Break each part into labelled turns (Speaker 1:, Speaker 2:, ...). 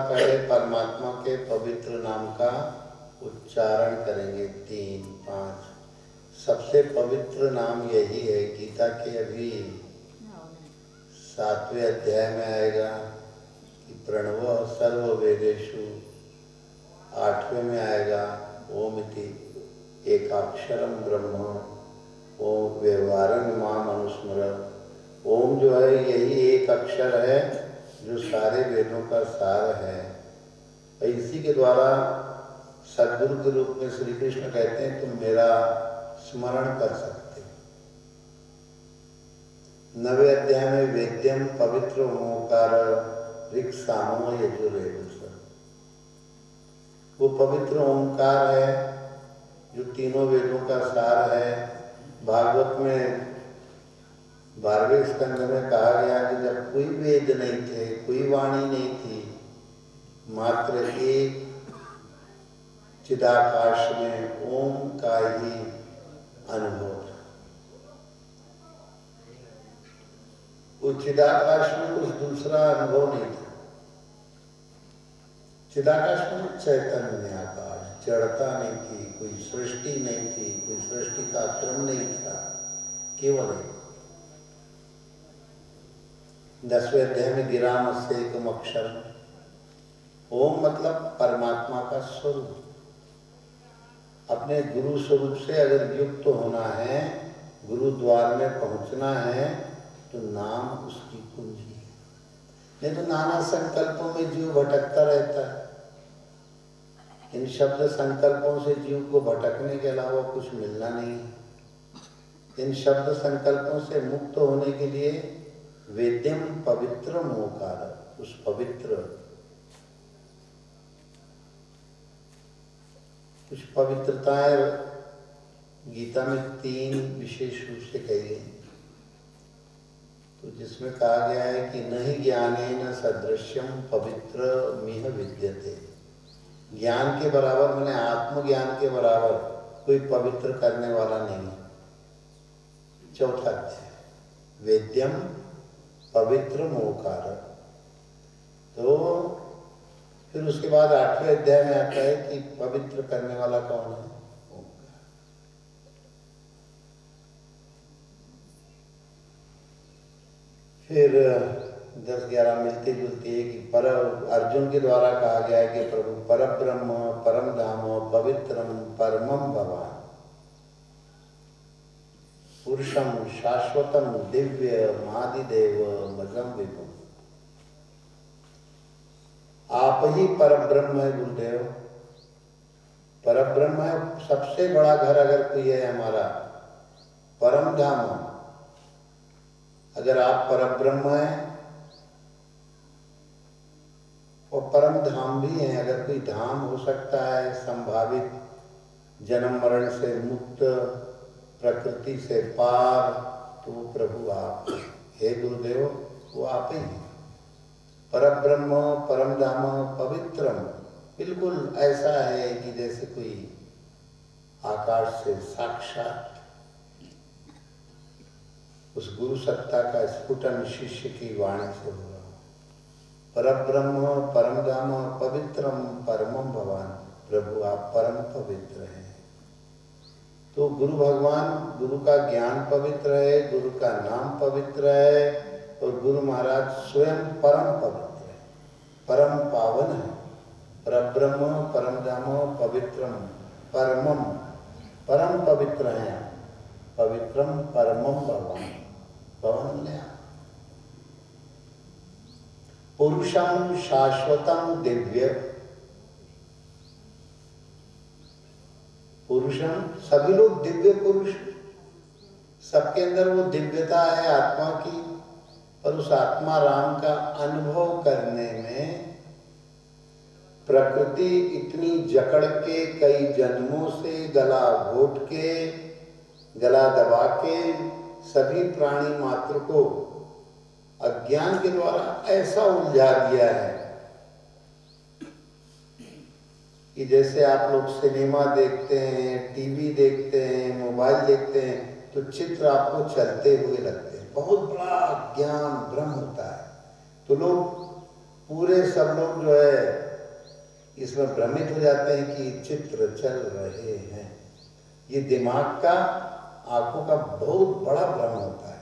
Speaker 1: पहले परमात्मा के पवित्र नाम का उच्चारण करेंगे। 3, 5। सबसे पवित्र नाम यही है। गीता के अभी 7वें अध्याय में आएगा कि प्रणव सर्व वेदेषु। 8वें में आएगा ओम इति एकाक्षरम ब्रह्म ओम व्यवहारं माम अनुस्मर। ओम जो है यही एक अक्षर है जो सारे वेदों का सार है। और इसी के द्वारा सद्गुरु के रूप में श्री कृष्ण कहते हैं तुम मेरा स्मरण कर सकते हो। 9वें अध्याय में वेद्यम पवित्र ओंकार ऋक् सामो यजुर्वेद। वो पवित्र ओंकार है जो तीनों वेदों का सार है। भागवत में 12वें स्कंद में कहा गया कि जब कोई वेद नहीं थे, कोई वाणी नहीं थी, मात्र एक चिदाकाश में ओम का ही अनुभव था। उस चिदाकाश में कुछ दूसरा अनुभव नहीं था। चिदाकाश में चैतन्य आकाश, जड़ता नहीं थी, कोई सृष्टि नहीं थी, कोई सृष्टि का क्रम नहीं था, केवल 10वें अध्याय में गिरामस्य एकम अक्षरम। ओम मतलब परमात्मा का स्वरूप। अपने गुरु स्वरूप से अगर युक्त होना है, गुरु द्वार में पहुंचना है, तो नाम उसकी कुंजी है। नहीं तो नाना संकल्पों में जीव भटकता रहता है। इन शब्द संकल्पों से जीव को भटकने के अलावा कुछ मिलना नहीं है। इन शब्द संकल्पों से मुक्त होने के लिए वेद्यम पवित्र ओंकार, उस पवित्र, कुछ पवित्रताएं गीता में 3 विशेष रूप से कही गई। तो जिसमें कहा गया है कि नहीं ज्ञानेन सदृश्यम पवित्र मिह विद्यते। ज्ञान के बराबर मैंने आत्मज्ञान के बराबर कोई पवित्र करने वाला नहीं है। 4था अध्याय वेद्यम पवित्र ओंकार। तो फिर उसके बाद 8वें अध्याय में आता है कि पवित्र करने वाला कौन है? ओंकार। फिर 10-11 मिलती जुलती है कि पर अर्जुन के द्वारा कहा गया है कि प्रभु परब्रह्म परम धाम पवित्रम परमम भवान पुरुषम शाश्वतम दिव्य मादिदेव मजम विभुम। आप ही परब्रह्म है गुरुदेव। परब्रह्म है। सबसे बड़ा घर अगर कोई है हमारा, परम धाम। अगर आप परब्रह्म हैं और परम धाम भी हैं, अगर कोई धाम हो सकता है संभावित जन्म मरण से मुक्त, प्रकृति से पार, तो वो प्रभु आप हे गुरुदेव, वो आप ही हैं। परब्रह्म परम धाम पवित्रम, बिल्कुल ऐसा है कि जैसे कोई आकाश से साक्षात उस गुरु सत्ता का स्फुटन शिष्य की वाणी से हुआ। परब्रह्म परम धाम पवित्रम परमम भवान, प्रभु आप परम पवित्र हैं। तो गुरु भगवान, गुरु का ज्ञान पवित्र है, गुरु का नाम पवित्र है, और गुरु महाराज स्वयं परम पवित्र है, परम पावन है। परब्रह्म परम धाम पवित्रम परमम, परम पवित्र हैं, पवित्रम परमम भगवान, भवन ने पुरुषम शाश्वतम दिव्य। पुरुषम, सभी लोग दिव्य पुरुष, सबके अंदर वो दिव्यता है आत्मा की, और उस आत्मा राम का अनुभव करने में प्रकृति इतनी जकड़ के कई जन्मों से गला घोट के, गला दबा के सभी प्राणी मात्र को अज्ञान के द्वारा ऐसा उलझा दिया है कि जैसे आप लोग सिनेमा देखते हैं, टीवी देखते हैं, मोबाइल देखते हैं, तो चित्र आपको चलते हुए लगते हैं। बहुत बड़ा ज्ञान भ्रम होता है। तो लोग पूरे सब लोग जो है इसमें भ्रमित हो जाते हैं कि चित्र चल रहे हैं। ये दिमाग का, आंखों का बहुत बड़ा भ्रम होता है।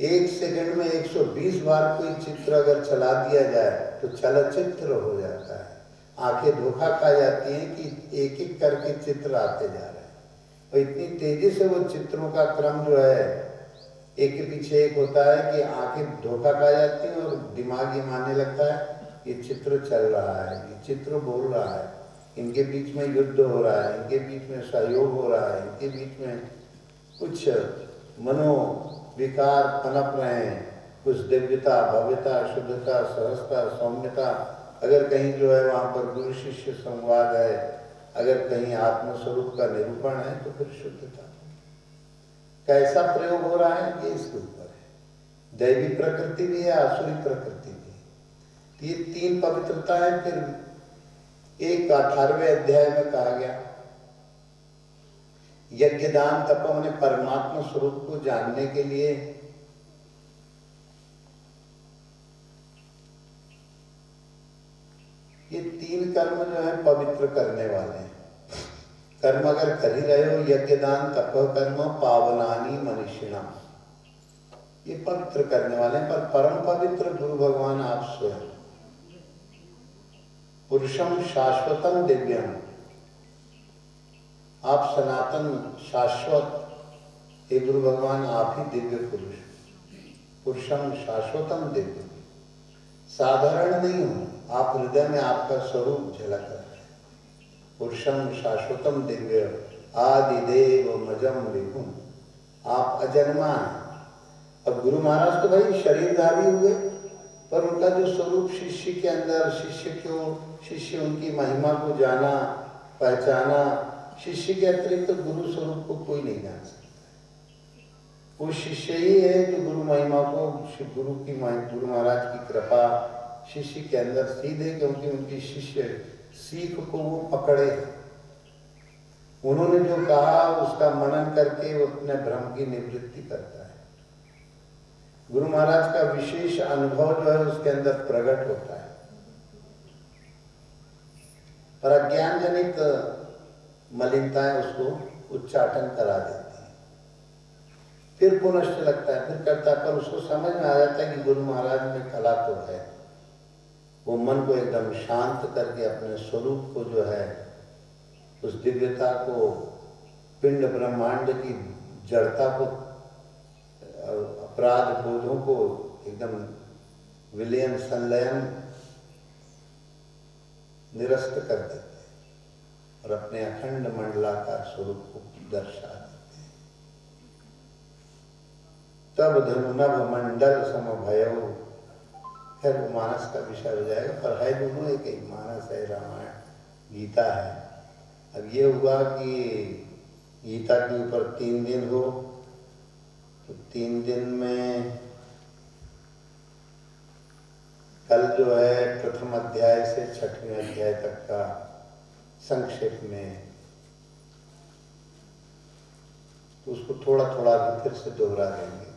Speaker 1: एक सेकंड में 120 बार कोई चित्र अगर चला दिया जाए तो चलचित्र हो जाता है। आंखें धोखा खा जाती हैं कि एक एक करके चित्र आते जा रहे हैं और इतनी तेजी से वो चित्रों का क्रम जो है एक के पीछे एक होता है कि आंखें धोखा खा जाती हैं और दिमाग ये मानने लगता है ये चित्र चल रहा है, ये चित्र बोल रहा है, इनके बीच में युद्ध हो रहा है, इनके बीच में सहयोग हो रहा है, इनके बीच में कुछ मनोविकार पनप रहे हैं, कुछ दिव्यता, भव्यता, शुद्धता, सहजता, सौम्यता। अगर कहीं जो है वहाँ पर गुरु शिष्य संवाद है, अगर कहीं आत्मस्वरूप का निरूपण है तो फिर शुद्धता। कैसा प्रयोग हो रहा है ये इसके ऊपर है। दैवी प्रकृति भी है, आसुरी प्रकृति भी है। ये तीन पवित्रता है। फिर एक 18वें अध्याय में कहा गया यज्ञ दान तप ने परमात्मा स्वरूप को जानने के लिए ये तीन कर्म जो है पवित्र करने वाले हैं। कर्म अगर कर ही रहे हो, यज्ञ दान तप कर्म पावनानी मनीषिणा, ये पवित्र करने वाले हैं। पर परम पवित्र गुरु भगवान आप स्वयं, पुरुषम शाश्वतम दिव्यम, आप सनातन शाश्वत, हे गुरु भगवान आप ही दिव्य पुरुष, पुरुषम शाश्वतम दिव्य, साधारण नहीं हो, आप हृदय में आपका स्वरूप झलक रहा है। पुरुषम शाश्वतम दिव्य आदि देव मजम विभुम, आप अजन्मा हैं। अब गुरु महाराज तो भाई शरीरधारी हुए, पर उनका जो स्वरूप शिष्य के अंदर, शिष्य उनकी महिमा को जाना पहचाना, शिष्य के अतिरिक्त तो गुरु स्वरूप को कोई नहीं जान सकता। वो शिष्य ही है जो गुरु महिमा को, गुरु महाराज की कृपा शिष्य के अंदर सीधे, क्योंकि उनकी शिष्य सीख को वो पकड़े, उन्होंने जो कहा उसका मनन करके वो अपने भ्रम की निवृत्ति करता है। गुरु महाराज का विशेष अनुभव जो है उसके अंदर प्रकट होता है, पर अज्ञान जनित मलिनताएं उसको उच्चाटन करा देती हैं। फिर पुनश्च लगता है, फिर करता है, पर उसको समझ में आ जाता है कि गुरु महाराज में कला तो है। वो मन को एकदम शांत करके अपने स्वरूप को जो है, उस दिव्यता को, पिंड ब्रह्मांड की जड़ता को, अपराध बोधों को एकदम विलयन संलयन निरस्त कर देते हैं और अपने अखंड मंडलाकार स्वरूप को दर्शा देते हैं। तब धनुनभ मंडल समभयो, खैर वो मानस का विषय हो जाएगा, पर है दोनों एक ही, मानस है, रामायण गीता है। अब ये हुआ कि गीता के ऊपर 3 दिन हो, तो 3 दिन में कल जो है प्रथम अध्याय से 6वें अध्याय तक का संक्षेप में, तो उसको थोड़ा थोड़ा भी फिर से दोहरा देंगे।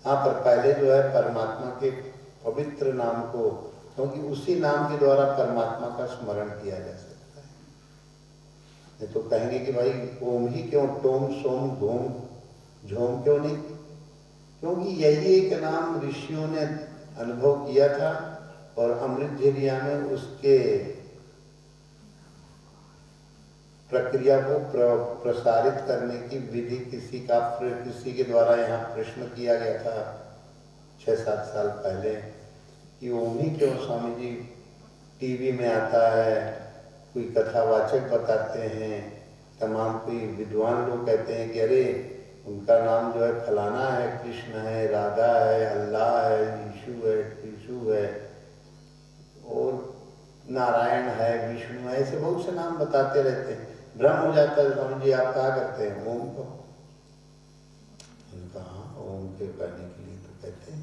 Speaker 1: हाँ, पर पहले जो है परमात्मा के पवित्र नाम को, क्योंकि उसी नाम के द्वारा परमात्मा का स्मरण किया जा सकता है। नहीं तो कहेंगे कि भाई ओम ही क्यों, टोम सोम घोम झोम क्यों नहीं, क्योंकि यही एक नाम ऋषियों ने अनुभव किया था और अमृत झिरिया में उसके प्रक्रिया को प्रसारित करने की विधि किसी के द्वारा यहाँ प्रश्न किया गया था 6-7 साल पहले कि ओम ही क्यों स्वामी जी टीवी में आता है, कोई कथावाचक बताते हैं, तमाम कोई विद्वान लोग कहते हैं कि अरे उनका नाम जो है फलाना है, कृष्ण है, राधा है, अल्लाह है, यीशु है और नारायण है, विष्णु है, ऐसे बहुत से नाम बताते रहते हैं। भ्रम हो जाता है, स्वामी जी आप कहा करते हैं ओम को, कहा ओम के करने के लिए तो कहते हैं,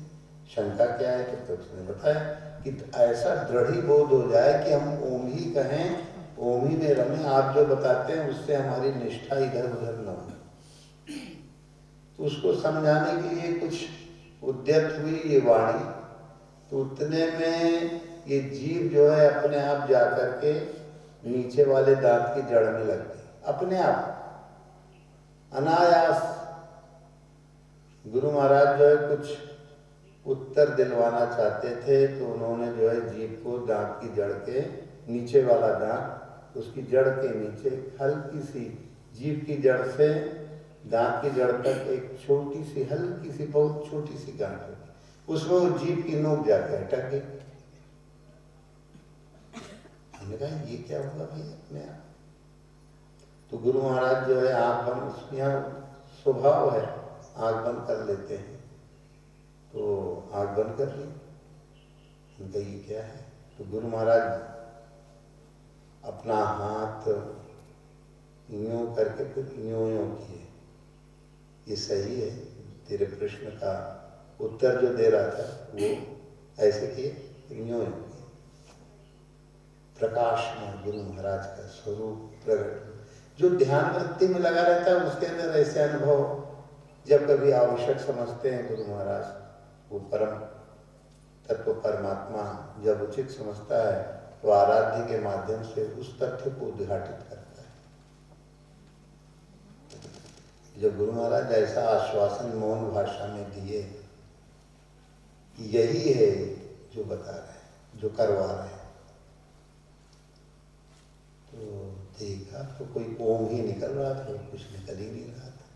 Speaker 1: शंका क्या है तो उसने बताया कि ऐसा दृढ़ीबोध हो जाए कि हम ओम ही कहें, ओम ही में रमें, आप जो बताते हैं उससे हमारी निष्ठा इधर उधर न हो। तो उसको समझाने के लिए कुछ उद्यत हुई ये वाणी, तो उतने में ये जीभ जो है अपने आप जा करके नीचे वाले दांत की जड़ में लग गई, अपने आप अनायास। गुरु महाराज जो है कुछ उत्तर दिलवाना चाहते थे, तो उन्होंने जो है जीभ को दांत की जड़ के नीचे वाला दांत, उसकी जड़ के नीचे हल्की सी, जीभ की जड़ से दांत की जड़ तक एक छोटी सी, हल्की सी, बहुत छोटी सी गांठ होगी, उसमें वो जीभ की नोक जाके अटक गई। हमने कहा ये क्या हुआ भाई अपने आप? तो गुरु महाराज जो है आंख बंद, यहाँ स्वभाव है आंख बंद कर लेते हैं, तो आंख बंद कर ली। उनका ये क्या है? तो गुरु महाराज अपना हाथ यूं करके फिर यूं यूं किए, ये सही है, तेरे प्रश्न का उत्तर जो दे रहा था वो ऐसे किए, यूं यूं किए। प्रकाश में गुरु महाराज का स्वरूप प्रकट, जो ध्यान वृत्ति में लगा रहता है उसके अंदर ऐसे अनुभव जब कभी आवश्यक समझते हैं गुरु महाराज, वो परम तत्व परमात्मा जब उचित समझता है तो आराध्य के माध्यम से उस तथ्य को उद्घाटित करता है। जब गुरु महाराज ऐसा आश्वासन मौन भाषा में दिए कि यही है जो बता रहे हैं, जो करवा रहे हैं, तो देखा तो कोई ओम ही निकल रहा था, कुछ निकल ही नहीं रहा था।